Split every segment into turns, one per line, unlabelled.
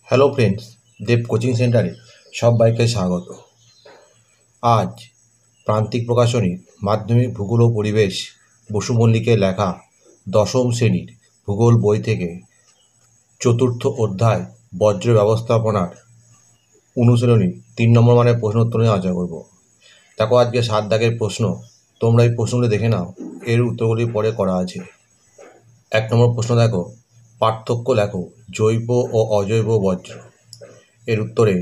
Hello friends, দেব coaching সেন্টারে সবাইকে স্বাগত। আজ প্রান্তিক প্রকাশনীর মাধ্যমিক ভূগোল ও পরিবেশ বসু মল্লিকের লেখা দশম শ্রেণীর ভূগোল বই থেকে চতুর্থ অধ্যায় বজ্র ব্যবস্থাপনার অনুশীলনী 3 নম্বর মানের প্রশ্ন উত্তর নিয়ে আলোচনা করব। দেখো, আজকে 7 দাগের প্রশ্ন। তোমরা এই প্রশ্নগুলি দেখে নাও, এর উত্তরগুলি পরে করা আছে। 1 নম্বর প্রশ্ন দেখো, পার্থক্য লেখো জৈব ও অজৈব বজ্র। এর উত্তরে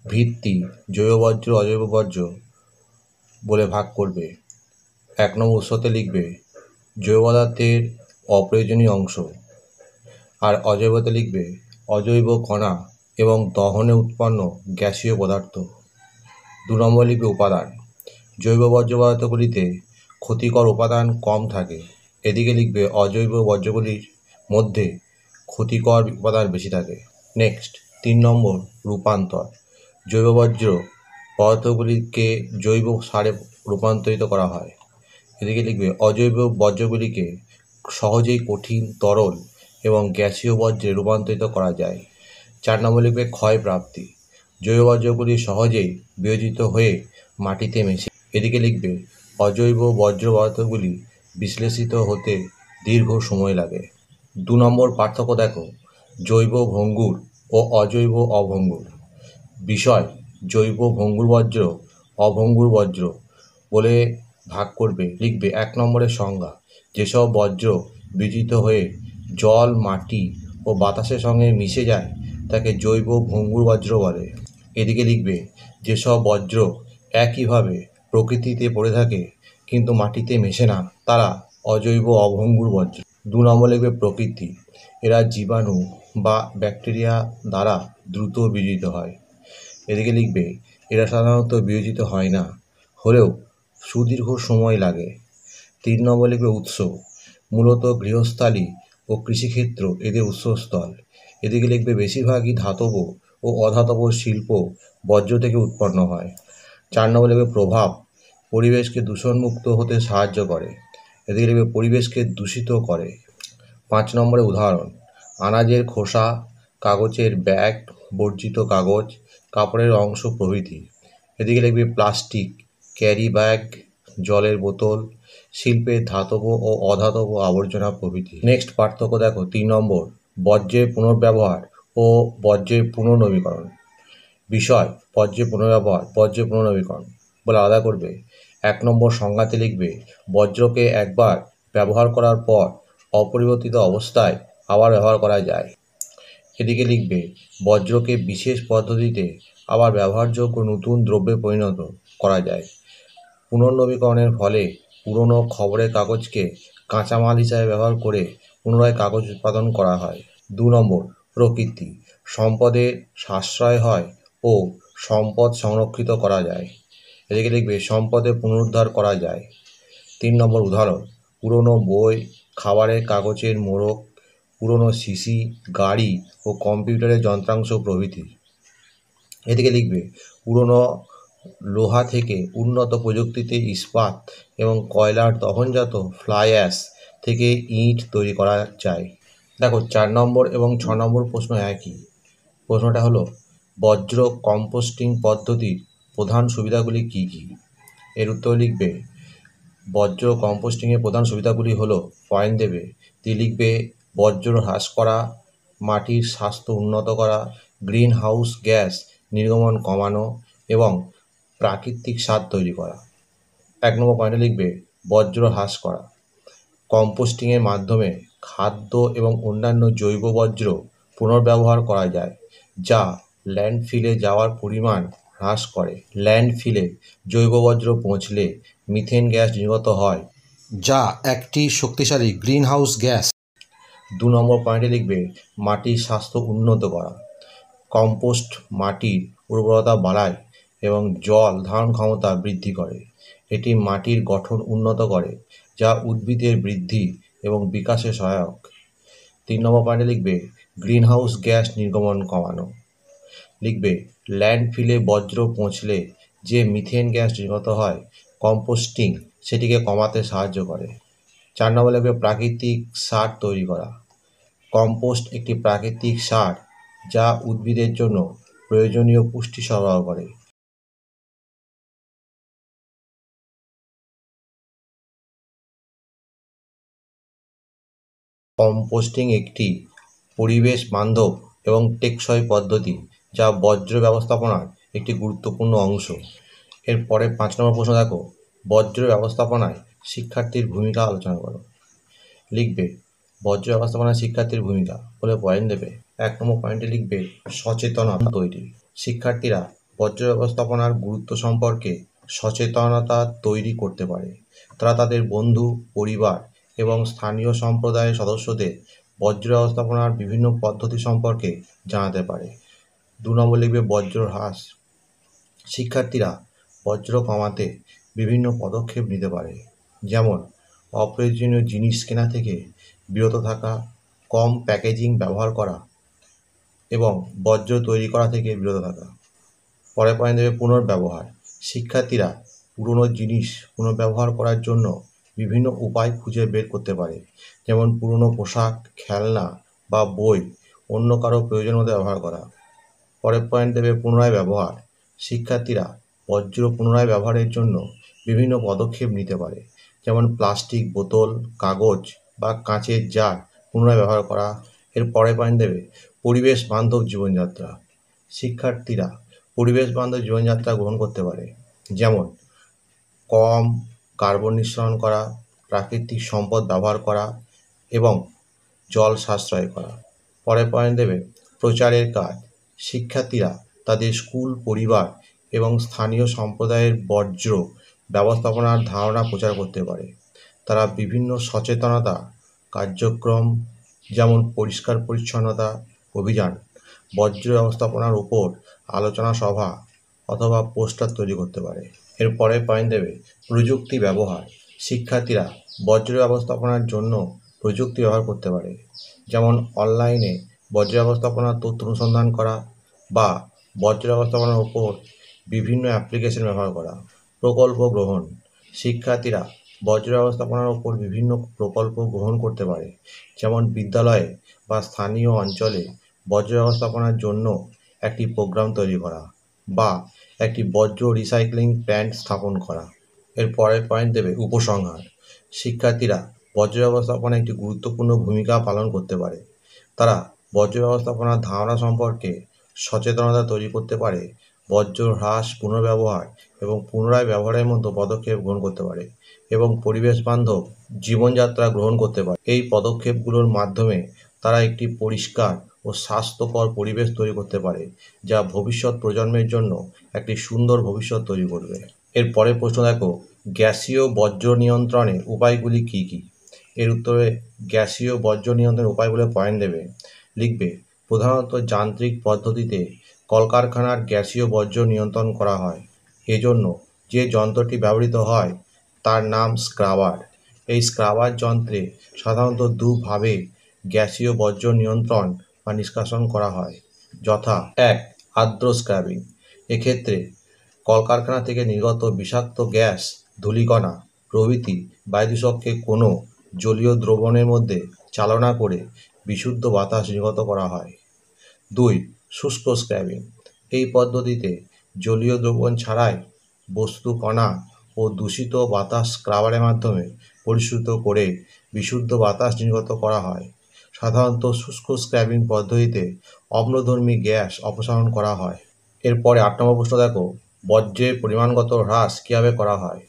ভিত্তি জৈব বজ্র অজৈব বজ্র বলে ভাগ করবে। 1 নম্বর উৎসতে লিখবে জৈব পদার্থের অপ্রয়োজনীয় অংশ, আর অজৈবতে লিখবে অজৈব কণা এবং দহনে উৎপন্ন গ্যাসীয় পদার্থ। 2 নম্বর লিখবে উপাদান। জৈব বজ্র পদার্থগুলিতে ক্ষতিকর উপাদান কম থাকে, এদিকে লিখবে অজৈব বজ্রগুলির মধ্যে ক্ষতিকর উপাদান বেশি থাকে। নেক্সট 3 নম্বর রূপান্তর। জৈব বজ্র পদার্থগুলিকে জৈব সারে রূপান্তরিত করা হয়, এদিকে লিখবে অজৈব বজ্রগুলিকে সহজেই কঠিন তরল এবং গ্যাসীয় বজ্রে রূপান্তরিত করা যায়। 4 নম্বর লিখবে ক্ষয়প্রাপ্তি। জৈব বজ্রগুলি সহজেই বিয়োজিত হয়ে মাটিতে মেশে, এদিকে লিখবে অজৈব বজ্র পদার্থগুলি বিশ্লেষিত হতে দীর্ঘ সময় লাগে। 2 নম্বর পার্থক্য দেখো জৈব ভঙ্গুর ও অজৈব অভঙ্গুর। বিষয় জৈব ভঙ্গুর বজ্র অভঙ্গুর বজ্র বলে ভাগ করবে। লিখবে 1 নম্বরের সংজ্ঞা। যেসব বজ্র বিয়োজিত হয়ে জল, মাটি ও বাতাসের সঙ্গে মিশে যায় তাকে জৈব ভঙ্গুর বজ্র বলে। এদিকে লিখবে যেসব বজ্র একইভাবে প্রকৃতিতে পড়ে থাকে কিন্তু মাটিতে মেশে না তারা অজৈব অভঙ্গুর বজ্র। 2 নম্বর লিখবে প্রকৃতি। এরা জীবাণু বা ব্যাকটেরিয়া দ্বারা দ্রুত বিয়োজিত হয়, এদিকে লিখবে এরা সাধারণত বিয়োজিত হয় না, হলেও সুদীর্ঘ সময় লাগে। 3 নম্বর লিখবে উৎস। মূলত গৃহস্থালী ও কৃষিক্ষেত্র এদের উৎসস্থল, এদিকে লিখবে বেশিরভাগই ধাতব ও অধাতব শিল্প বজ্র থেকে উৎপন্ন হয়। 4 নম্বর লিখবে প্রভাব। পরিবেশকে দূষণমুক্ত হতে সাহায্য করে, এদিকে লিখবে পরিবেশকে দূষিত করে। 5 নম্বরে উদাহরণ আনাজের খোসা, কাগজের ব্যাগ, বর্জিত কাগজ, কাপড়ের অংশ প্রভৃতি, এদিকে লিখবে প্লাস্টিক, ক্যারি ব্যাগ, জলের বোতল, শিল্পের ধাতব ও অধাতব আবর্জনা প্রভৃতি। নেক্সট পার্থক্য দেখো 3 নম্বর বর্জ্যের পুনর্ব্যবহার ও বর্জ্যের পুনর্নবীকরণ। বিষয় বর্জ্যের পুনর্ব্যবহার বর্জ্যের পুনর্নবীকরণ বলে আলাদা করবে। 1 নম্বর সংজ্ঞাতে লিখবে বজ্রকে একবার ব্যবহার করার পর অপরিবর্তিত অবস্থায় আবার ব্যবহার করা যায়, এদিকে লিখবে বজ্রকে বিশেষ পদ্ধতিতে আবার ব্যবহারযোগ্য নতুন দ্রব্যে পরিণত করা যায়। পুনর্নবীকরণের ফলে পুরনো খবরের কাগজকে কাঁচামাল হিসাবে ব্যবহার করে পুনরায় কাগজ উৎপাদন করা হয়। 2 নম্বর প্রকৃতি। সম্পদের সাশ্রয় হয় ও সম্পদ সংরক্ষিত করা যায়, এদিকে লিখবে সম্পদের পুনরুদ্ধার করা যায়। 3 নম্বর উদাহরণ পুরনো বই, খাবারের কাগজের মোড়ক, পুরনো শিশি, গাড়ি ও কম্পিউটারের যন্ত্রাংশ প্রভৃতি, এদিকে লিখবে পুরনো লোহা থেকে উন্নত প্রযুক্তিতে ইস্পাত এবং কয়লার দহনজাত ফ্লাই অ্যাশ থেকে ইট তৈরি করা যায়। দেখো 4 নম্বর এবং 6 নম্বর প্রশ্ন একই। প্রশ্নটা হলো বজ্র কম্পোস্টিং পদ্ধতির প্রধান সুবিধাগুলি কী কী। এর উত্তর লিখবে বজ্র কম্পোস্টিংয়ের প্রধান সুবিধাগুলি হলো পয়েন্ট দেবে, দিয়ে লিখবে বজ্র হ্রাস করা, মাটির স্বাস্থ্য উন্নত করা, গ্রিন হাউস গ্যাস নির্গমন কমানো এবং প্রাকৃতিক সার তৈরি করা। 1 নম্বর পয়েন্টে লিখবে বজ্র হ্রাস করা। কম্পোস্টিংয়ের মাধ্যমে খাদ্য এবং অন্যান্য জৈব বজ্র পুনর্ব্যবহার করা যায়, যা ল্যান্ডফিলে যাওয়ার পরিমাণ হ্রাস করে। ল্যান্ডফিলে জৈব বজ্র পৌঁছলে মিথেন গ্যাস নির্গত হয়, যা একটি শক্তিশালী গ্রিনহাউস গ্যাস। 2 নম্বর পয়েন্টে লিখবে মাটির স্বাস্থ্য উন্নত করা। কম্পোস্ট মাটির উর্বরতা বাড়ায় এবং জল ধারণ ক্ষমতা বৃদ্ধি করে। এটি মাটির গঠন উন্নত করে, যা উদ্ভিদের বৃদ্ধি এবং বিকাশে সহায়ক। 3 নম্বর পয়েন্টে লিখবে গ্রিনহাউস গ্যাস নির্গমন কমানো। লিখবে ল্যান্ডফিলে বজ্র পৌঁছলে যে মিথেন গ্যাস নির্গত হয়, কম্পোস্টিং সেটিকে কমাতে সাহায্য করে। 4 নম্বর লিখবে প্রাকৃতিক সার তৈরি করা। কম্পোস্ট একটি প্রাকৃতিক সার যা উদ্ভিদের জন্য প্রয়োজনীয় পুষ্টি সরবরাহ করে। কম্পোস্টিং একটি পরিবেশ বান্ধব এবং টেকসই পদ্ধতি যা বর্জ্য ব্যবস্থাপনার একটি গুরুত্বপূর্ণ অংশ। এরপরে 5 নম্বর প্রশ্ন দেখো, বর্জ্য ব্যবস্থাপনায় শিক্ষার্থীর ভূমিকা আলোচনা করো। লিখবে বর্জ্য ব্যবস্থাপনায় শিক্ষার্থীর ভূমিকা বলে পয়েন্ট দেবে। 1 নম্বর পয়েন্টে লিখবে সচেতনতা তৈরি। শিক্ষার্থীরা বর্জ্য ব্যবস্থাপনার গুরুত্ব সম্পর্কে সচেতনতা তৈরি করতে পারে। তারা তাদের বন্ধু, পরিবার এবং স্থানীয় সম্প্রদায়ের সদস্যদের বর্জ্য ব্যবস্থাপনার বিভিন্ন পদ্ধতি সম্পর্কে জানাতে পারে। 2 নম্বর লিখবে বর্জ্য হ্রাস। শিক্ষার্থীরা বর্জ্য কমাতে বিভিন্ন পদক্ষেপ নিতে পারে, যেমন অপ্রয়োজনীয় জিনিস কেনা থেকে বিরত থাকা, কম প্যাকেজিং ব্যবহার করা এবং বর্জ্য তৈরি করা থেকে বিরত থাকা। পরের পয়েন্ট দেবে পুনর্ব্যবহার। শিক্ষার্থীরা পুরনো জিনিস পুনর্ব্যবহার করার জন্য বিভিন্ন উপায় খুঁজে বের করতে পারে, যেমন পুরনো পোশাক, খেলনা বা বই অন্য কারো প্রয়োজন মতো ব্যবহার করা। পরের পয়েন্ট দেবে পুনরায় ব্যবহার। শিক্ষার্থীরা বর্জ্য পুনরায় ব্যবহারের জন্য বিভিন্ন পদক্ষেপ নিতে পারে, যেমন প্লাস্টিক বোতল, কাগজ বা কাঁচের জার পুনরায় ব্যবহার করা। এর পরের পয়েন্ট দেবে পরিবেশ বান্ধব জীবনযাত্রা। শিক্ষার্থীরা পরিবেশ বান্ধব জীবনযাত্রা গ্রহণ করতে পারে, যেমন কম কার্বন নিঃসরণ করা, প্রাকৃতিক সম্পদ ব্যবহার করা এবং জল সাশ্রয় করা। পরের পয়েন্ট দেবে প্রচারের কাজ। শিক্ষার্থীরা তাদের স্কুল, পরিবার এবং স্থানীয় সম্প্রদায়ের বর্জ্য ব্যবস্থাপনার ধারণা প্রচার করতে পারে। তারা বিভিন্ন সচেতনতা কার্যক্রম, যেমন পরিষ্কার পরিচ্ছন্নতা অভিযান, বর্জ্য ব্যবস্থাপনার উপর আলোচনা সভা অথবা পোস্টার তৈরি করতে পারে। এরপরে পয়েন্ট দেবে প্রযুক্তি ব্যবহার। শিক্ষার্থীরা বর্জ্য ব্যবস্থাপনার জন্য প্রযুক্তি ব্যবহার করতে পারে, যেমন অনলাইনে বর্জ্য ব্যবস্থাপনার তথ্য অনুসন্ধান করা বা বর্জ্য ব্যবস্থাপনার উপর বিভিন্ন অ্যাপ্লিকেশন ব্যবহার করা। প্রকল্প গ্রহণ। শিক্ষার্থীরা বর্জ্য ব্যবস্থাপনার উপর বিভিন্ন প্রকল্প গ্রহণ করতে পারে, যেমন বিদ্যালয়ে বা স্থানীয় অঞ্চলে বর্জ্য ব্যবস্থাপনার জন্য একটি প্রোগ্রাম তৈরি করা বা একটি বর্জ্য রিসাইক্লিং প্ল্যান্ট স্থাপন করা। এর পরের পয়েন্ট দেবে উপসংহার। শিক্ষার্থীরা বর্জ্য ব্যবস্থাপনায় একটি গুরুত্বপূর্ণ ভূমিকা পালন করতে পারে। তারা বর্জ্য ব্যবস্থাপনার ধারণা সম্পর্কে সচেতনতা তৈরি করতে পারে, বর্জ্য হ্রাস, পুনর্ব্যবহার এবং পুনরায় ব্যবহারের মতো পদক্ষেপ গ্রহণ করতে পারে এবং পরিবেশ বান্ধব জীবনযাত্রা গ্রহণ করতে পারে। এই পদক্ষেপগুলোর মাধ্যমে তারা একটি পরিষ্কার ও স্বাস্থ্যকর পরিবেশ তৈরি করতে পারে, যা ভবিষ্যৎ প্রজন্মের জন্য একটি সুন্দর ভবিষ্যৎ তৈরি করবে। এর পরের প্রশ্ন দেখো, গ্যাসীয় বর্জ্য নিয়ন্ত্রণের উপায়গুলি কী কী? এর উত্তরে গ্যাসীয় বর্জ্য নিয়ন্ত্রণের উপায়গুলো পয়েন্ট দেবে। লিখবে প্রধানত যান্ত্রিক পদ্ধতিতে কলকারখানার গ্যাসীয় বর্জ্য নিয়ন্ত্রণ করা হয়। এজন্য যে যন্ত্রটি ব্যবহৃত হয় তার নাম স্ক্রাবার। এই স্ক্রাবার যন্ত্রে সাধারণত দুভাবে গ্যাসীয় বর্জ্য নিয়ন্ত্রণ বা নিষ্কাশন করা হয়, যথা 1. আর্দ্র স্ক্রাবিং। এক্ষেত্রে কলকারখানা থেকে নির্গত বিষাক্ত গ্যাস, ধূলিকণা প্রভৃতি বায়ুদূষককে কোনো জলীয় দ্রবণের মধ্যে চালনা করে বিশুদ্ধ বাতাস নির্গত করা হয়। 2. শুষ্ক স্ক্র্যাবিং। এই পদ্ধতিতে জলীয় দ্রবণ ছাড়াই বস্তু, কণা ও দূষিত বাতাস স্ক্রাবারের মাধ্যমে পরিশোধিত করে বিশুদ্ধ বাতাস নির্গত করা হয়। সাধারণত শুষ্ক স্ক্র্যাবিং পদ্ধতিতে অম্লধর্মী গ্যাস অপসারণ করা হয়। এরপরে 8 নম্বর প্রশ্ন দেখো, বর্জ্যের পরিমাণগত হ্রাস কীভাবে করা হয়?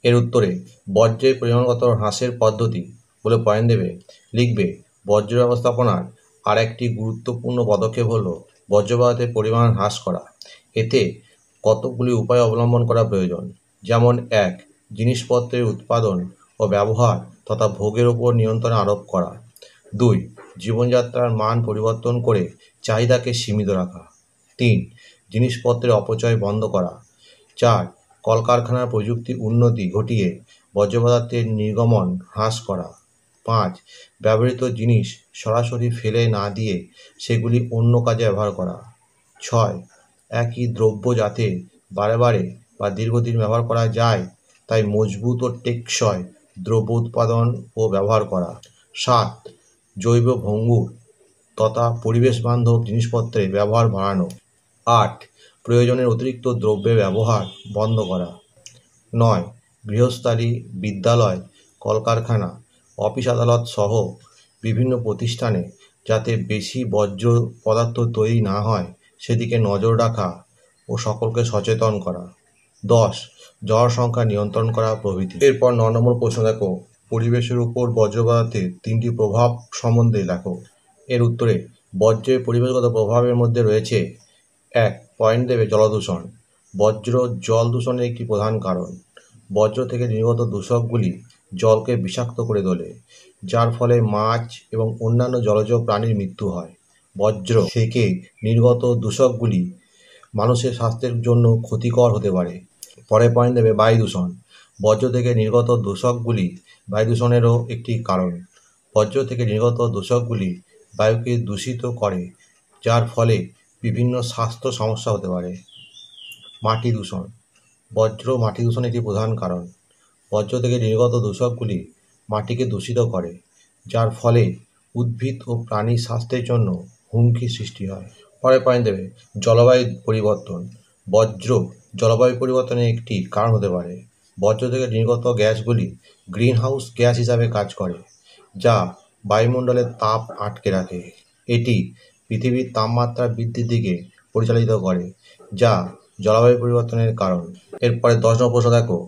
এর উত্তরে বর্জ্যের পরিমাণগত হ্রাসের পদ্ধতি বলে পয়েন্ট দেবে। লিখবে বর্জ্য ব্যবস্থাপনার আর একটি গুরুত্বপূর্ণ পদক্ষেপ হলো বর্জ্য পদার্থের পরিমাণ হ্রাস করা। এতে কতগুলি উপায় অবলম্বন করা প্রয়োজন, যেমন 1. জিনিসপত্রের উৎপাদন ও ব্যবহার তথা ভোগের ওপর নিয়ন্ত্রণ আরোপ করা। 2. জীবনযাত্রার মান পরিবর্তন করে চাহিদাকে সীমিত রাখা। 3. জিনিসপত্রের অপচয় বন্ধ করা। 4. কলকারখানার প্রযুক্তি উন্নতি ঘটিয়ে বর্জ্য পদার্থের নির্গমন হ্রাস করা। 5. ব্যবহৃত জিনিস সরাসরি ফেলে না দিয়ে সেগুলি অন্য কাজে ব্যবহার করা। 6. একই দ্রব্য যাতে বারে বারে বা দীর্ঘদিন ব্যবহার করা যায় তাই মজবুত ও টেকসই দ্রব্য উৎপাদন ও ব্যবহার করা। 7. জৈব ভঙ্গুর তথা পরিবেশ বান্ধব জিনিসপত্রের ব্যবহার বাড়ানো। 8. প্রয়োজনের অতিরিক্ত দ্রব্যের ব্যবহার বন্ধ করা। 9. গৃহস্থালী, বিদ্যালয়, কলকারখানা, অফিস আদালত সহ বিভিন্ন প্রতিষ্ঠানে যাতে বেশি বর্জ্য পদার্থ তৈরি না হয় সেদিকে নজর রাখা ও সকলকে সচেতন করা। 10. জনসংখ্যা নিয়ন্ত্রণ করা প্রভৃতি। এরপর 9 নম্বর প্রশ্ন দেখো, পরিবেশের উপর বর্জ্য পদার্থের 3টি প্রভাব সম্বন্ধে লেখো। এর উত্তরে বর্জ্যের পরিবেশগত প্রভাবের মধ্যে রয়েছে 1. পয়েন্ট দেবে জলদূষণ। বর্জ্য জল দূষণের একটি প্রধান কারণ। বর্জ্য থেকে নির্গত দূষকগুলি জলকে বিষাক্ত করে তোলে, যার ফলে মাছ এবং অন্যান্য জলজ প্রাণীর মৃত্যু হয়। বর্জ্য থেকে নির্গত দূষকগুলি মানুষের স্বাস্থ্যের জন্য ক্ষতিকর হতে পারে। পরে পয়েন্ট দেবে বায়ু দূষণ। বর্জ্য থেকে নির্গত দূষকগুলি বায়ু দূষণেরও একটি কারণ। বর্জ্য থেকে নির্গত দূষকগুলি বায়ুকে দূষিত করে, যার ফলে বিভিন্ন স্বাস্থ্য সমস্যা হতে পারে। মাটি দূষণ। বর্জ্য মাটি দূষণের একটি প্রধান কারণ। বর্জ্য থেকে নির্গত দূষকগুলি মাটিকে দূষিত করে, যার ফলে উদ্ভিদ ও প্রাণীর স্বাস্থ্যের জন্য হুমকি সৃষ্টি হয়। পরে পয়েন্ট দেবে জলবায়ু পরিবর্তন। বর্জ্য জলবায়ু পরিবর্তনের একটি কারণ হতে পারে। বর্জ্য থেকে নির্গত গ্যাসগুলি গ্রিনহাউস গ্যাস হিসাবে কাজ করে, যা বায়ুমণ্ডলের তাপ আটকে রাখে। এটি পৃথিবীর তাপমাত্রা বৃদ্ধির দিকে পরিচালিত করে, যা জলবায়ু পরিবর্তনের কারণ। এরপরে 10 নম্বর প্রশ্ন দেখো,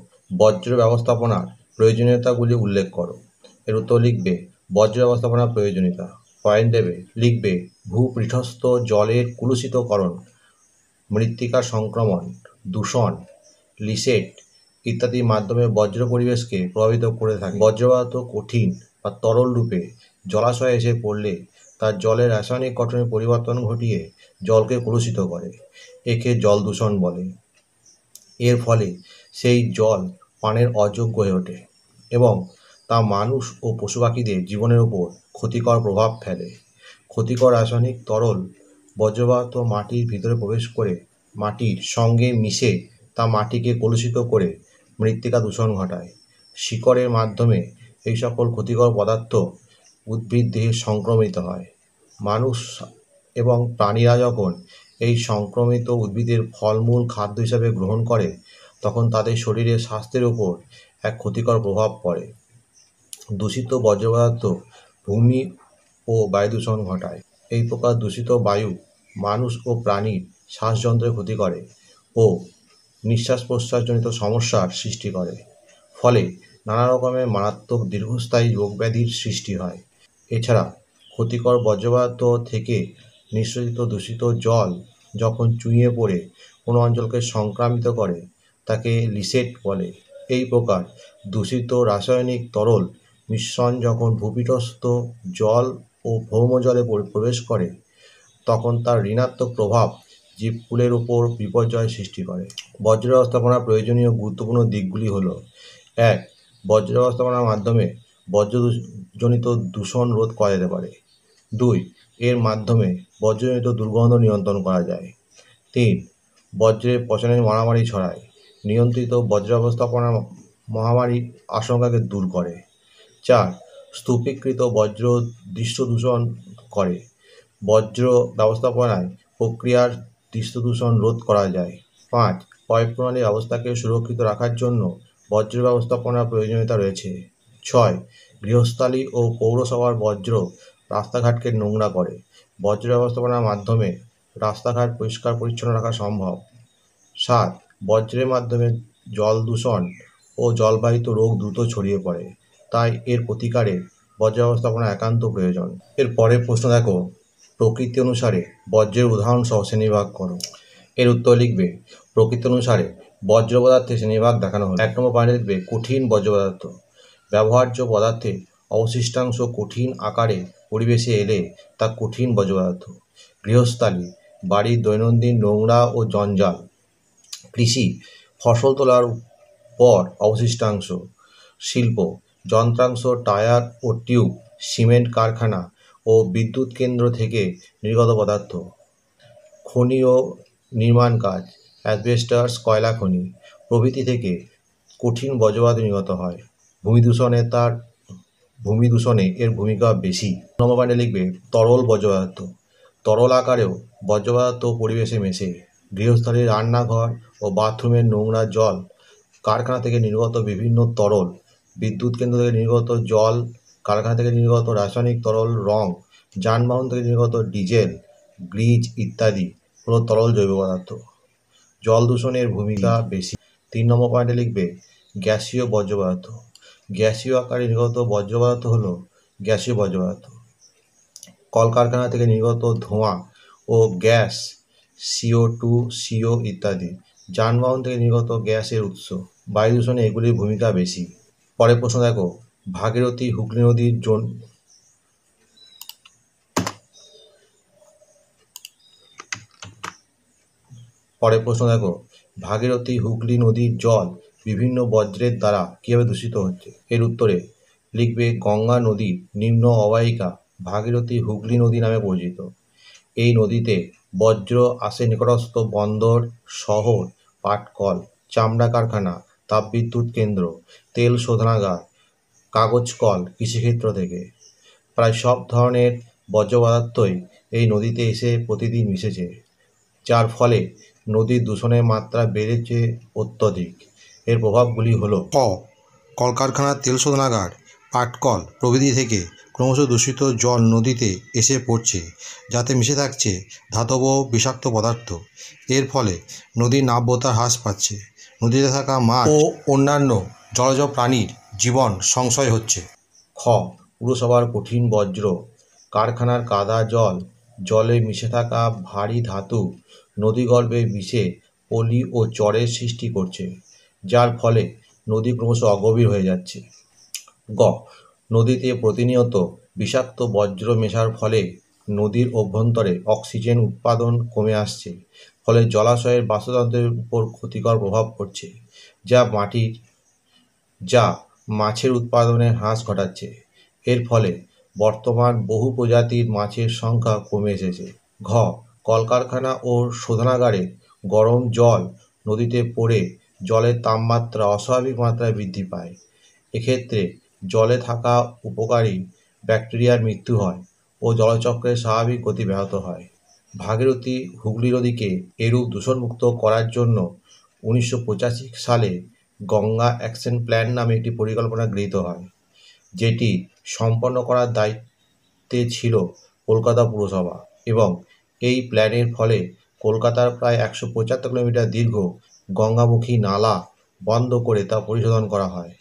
বর্জ্য ব্যবস্থাপনার প্রয়োজনীয়তাগুলি উল্লেখ করো। এর উত্তর লিখবে বর্জ্য ব্যবস্থাপনার প্রয়োজনীয়তা। পয়েন্ট দেবে, লিখবে ভূপৃষ্ঠস্থ জলের কলুষিতকরণ, মৃত্তিকার সংক্রমণ, দূষণ, লিসেট ইত্যাদির মাধ্যমে বর্জ্য পরিবেশকে প্রভাবিত করে থাকে। বর্জ্য পদার্থ কঠিন বা তরল রূপে জলাশয়ে এসে পড়লে তার জলের রাসায়নিক গঠনে পরিবর্তন ঘটিয়ে জলকে কলুষিত করে। একে জল দূষণ বলে। এর ফলে সেই জল পানের অযোগ্য হয়ে ওঠে এবং তা মানুষ ও পশু পাখিদের জীবনের উপর ক্ষতিকর প্রভাব ফেলে। ক্ষতিকর রাসায়নিক তরল বর্জ্য পদার্থ মাটির ভিতরে প্রবেশ করে মাটির সঙ্গে মিশে তা মাটিকে কলুষিত করে মৃত্তিকা দূষণ ঘটায়। শিকড়ের মাধ্যমে এই সকল ক্ষতিকর পদার্থ উদ্ভিদ দেহে সংক্রমিত হয়। মানুষ এবং প্রাণীরা যখন এই সংক্রমিত উদ্ভিদের ফলমূল খাদ্য হিসাবে গ্রহণ করে, তখন তাদের শরীরের স্বাস্থ্যের উপর এক ক্ষতিকর প্রভাব পড়ে। দূষিত বর্জ্য পদার্থ ভূমি ও বায়ু দূষণ ঘটায়। এই প্রকার দূষিত বায়ু মানুষ ও প্রাণীর শ্বাসযন্ত্রের ক্ষতি করে ও নিঃশ্বাস প্রশ্বাসজনিত সমস্যার সৃষ্টি করে। ফলে নানা রকমের মারাত্মক দীর্ঘস্থায়ী রোগব্যাধির সৃষ্টি হয়। এছাড়া ক্ষতিকর বর্জ্য পদার্থ থেকে নিঃসৃত দূষিত জল যখন চুঁইয়ে পড়ে কোনো অঞ্চলকে সংক্রামিত করে, তাকে লিসেট বলে। এই প্রকার দূষিত রাসায়নিক তরল মিশ্রণ যখন ভূপৃষ্ঠস্থ জল ও ভৌমজলে প্রবেশ করে, তখন তার ঋণাত্মক প্রভাব জীবকুলের উপর বিপর্যয় সৃষ্টি করে। বর্জ্য ব্যবস্থাপনার প্রয়োজনীয় গুরুত্বপূর্ণ দিকগুলি হল: 1. বর্জ্য ব্যবস্থাপনার মাধ্যমে বর্জ্যজনিত দূষণ রোধ করা যেতে পারে। 2. এর মাধ্যমে বর্জ্যজনিত দুর্গন্ধ নিয়ন্ত্রণ করা যায়। 3. বর্জ্যের পচনের মহামারী ছড়ায়। নিয়ন্ত্রিত বর্জ্য ব্যবস্থাপনা মহামারীর আশঙ্কাকে দূর করে। 4. স্তূপীকৃত বর্জ্য দৃশ্য দূষণ করে। বর্জ্য ব্যবস্থাপনায় প্রক্রিয়ার দৃশ্য দূষণ রোধ করা যায়। 5. পয়ঃপ্রণালী ব্যবস্থাকে সুরক্ষিত রাখার জন্য বর্জ্য ব্যবস্থাপনার প্রয়োজনীয়তা রয়েছে। 6. গৃহস্থালী ও পৌরসভার বর্জ্য রাস্তাঘাটকে নোংরা করে। বর্জ্য ব্যবস্থাপনার মাধ্যমে রাস্তাঘাট পরিষ্কার পরিচ্ছন্ন রাখা সম্ভব। 7. বর্জ্যের মাধ্যমে জল দূষণ ও জলবাহিত রোগ দ্রুত ছড়িয়ে পড়ে, তাই এর প্রতিকারে বর্জ্য ব্যবস্থাপনা একান্ত প্রয়োজন। এর পরের প্রশ্ন দেখো, প্রকৃতি অনুসারে বর্জ্যের উদাহরণ সহ শ্রেণীবিভাগ করো। এর উত্তর লিখবে প্রকৃতি অনুসারে বর্জ্য পদার্থের শ্রেণীবিভাগ দেখানো হলো। 1 নম্বর পয়েন্টে লিখবে কঠিন বর্জ্য পদার্থ। ব্যবহার্য পদার্থে অবশিষ্টাংশ কঠিন আকারে পরিবেশে এলে তা কঠিন বর্জ্য পদার্থ। গৃহস্থালী, বাড়ির দৈনন্দিন নোংরা ও জঞ্জাল। কৃষি, ফসল তোলার পর অবশিষ্টাংশ। শিল্প, যন্ত্রাংশ, টায়ার ও টিউব, সিমেন্ট কারখানা ও বিদ্যুৎ কেন্দ্র থেকে নির্গত পদার্থ। খনি ও নির্মাণ কাজ, অ্যাসবেস্টস, কয়লা খনি প্রভৃতি থেকে কঠিন বর্জ্য পদার্থ নির্গত হয়। ভূমি দূষণে তার ভূমি দূষণে এর ভূমিকা বেশি। নম্বর পয়েন্টে লিখবে তরল বর্জ্য পদার্থ। তরল আকারেও বর্জ্য পদার্থ পরিবেশে মেশে। গৃহস্থালির রান্নাঘর ও বাথরুমের নোংরা জল, কারখানা থেকে নির্গত বিভিন্ন তরল, বিদ্যুৎ কেন্দ্র থেকে নির্গত জল, কারখানা থেকে নির্গত রাসায়নিক তরল রং, যানবাহন থেকে নির্গত ডিজেল, গ্রিজ ইত্যাদি হলো তরল জৈব পদার্থ। জল দূষণের ভূমিকা বেশি। 3 নম্বর পয়েন্টে লিখবে গ্যাসীয় বর্জ্য পদার্থ। গ্যাসীয় আকারে নির্গত বর্জ্য পদার্থ হলো গ্যাসীয় বর্জ্য পদার্থ। কলকারখানা থেকে নির্গত ধোঁয়া ও গ্যাস, CO2, CO ইত্যাদি, যানবাহন থেকে নির্গত গ্যাসের উৎস। বায়ু দূষণে এগুলির ভূমিকা বেশি। পরের প্রশ্ন দেখো, ভাগীরথী হুগলি নদীর ভাগীরথী হুগলি নদীর জল বিভিন্ন বর্জ্যের দ্বারা কীভাবে দূষিত হচ্ছে? এর উত্তরে লিখবে গঙ্গা নদীর নিম্ন অববাহিকা ভাগীরথী হুগলি নদী নামে পরিচিত। এই নদীতে বর্জ্য আসে নিকটস্থ বন্দর, শহর, পাটকল, চামড়া কারখানা, তাপবিদ্যুৎ কেন্দ্র, তেল শোধনাগার, কাগজ কল, কৃষিক্ষেত্র থেকে। প্রায় সব ধরনের বর্জ্য পদার্থই এই নদীতে এসে প্রতিদিন মিশেছে, যার ফলে নদীর দূষণের মাত্রা বেড়েছে অত্যধিক। এর প্রভাবগুলি হলো কলকারখানা, তেল শোধনাগার, পাটকল প্রভৃতি থেকে ক্রমশ দূষিত জল নদীতে এসে পড়ছে, যাতে মিশে থাকছে ধাতব বিষাক্ত পদার্থ। এর ফলে নদীর নাব্যতা হ্রাস পাচ্ছে, নদীতে থাকা মাছ ও অন্যান্য জলজ প্রাণীর জীবন সংশয় হচ্ছে। পুরসভার কঠিন বর্জ্য, কারখানার কাদা জল, জলে মিশে থাকা ভারী ধাতু নদীগর্ভে মিশে পলি ও চরের সৃষ্টি করছে, যার ফলে নদী ক্রমশ অগভীর হয়ে যাচ্ছে। নদীতে প্রতিনিয়ত বিষাক্ত বর্জ্য মেশার ফলে নদীর অভ্যন্তরে অক্সিজেন উৎপাদন কমে আসছে, ফলে জলাশয়ের বাস্তুতন্ত্রের উপর ক্ষতিকর প্রভাব পড়ছে, যা মাছের উৎপাদনে হ্রাস ঘটাচ্ছে। এর ফলে বর্তমান বহু প্রজাতির মাছের সংখ্যা কমে এসেছে। কলকারখানা ও শোধনাগারে গরম জল নদীতে পড়ে জলের তাপমাত্রা অস্বাভাবিক মাত্রায় বৃদ্ধি পায়। এক্ষেত্রে জলে থাকা উপকারী ব্যাকটেরিয়ার মৃত্যু হয় ও জলচক্রের স্বাভাবিক গতি ব্যাহত হয়। ভাগীরথী হুগলি নদীকে এরূপ দূষণমুক্ত করার জন্য 1985 সালে গঙ্গা অ্যাকশন প্ল্যান নামে একটি পরিকল্পনা গৃহীত হয়, যেটি সম্পন্ন করার দায়িত্বে ছিল কলকাতা পুরসভা, এবং এই প্ল্যানের ফলে কলকাতার প্রায় 175 কিলোমিটার দীর্ঘ গঙ্গামুখী নালা বন্ধ করে তা পরিশোধন করা হয়।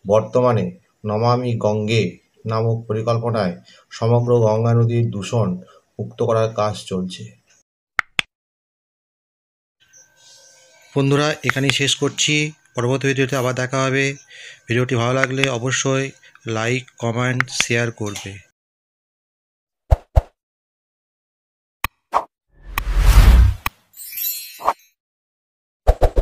বর্তমানে নমামি গঙ্গে নামক পরিকল্পনায় সমগ্র গঙ্গা নদীর দূষণ মুক্ত করার কাজ চলছে। বন্ধুরা, এখানেই শেষ করছি। পরবর্তী ভিডিওতে আবার দেখা হবে। ভিডিওটি ভালো লাগলে অবশ্যই লাইক, কমেন্ট, শেয়ার করবে।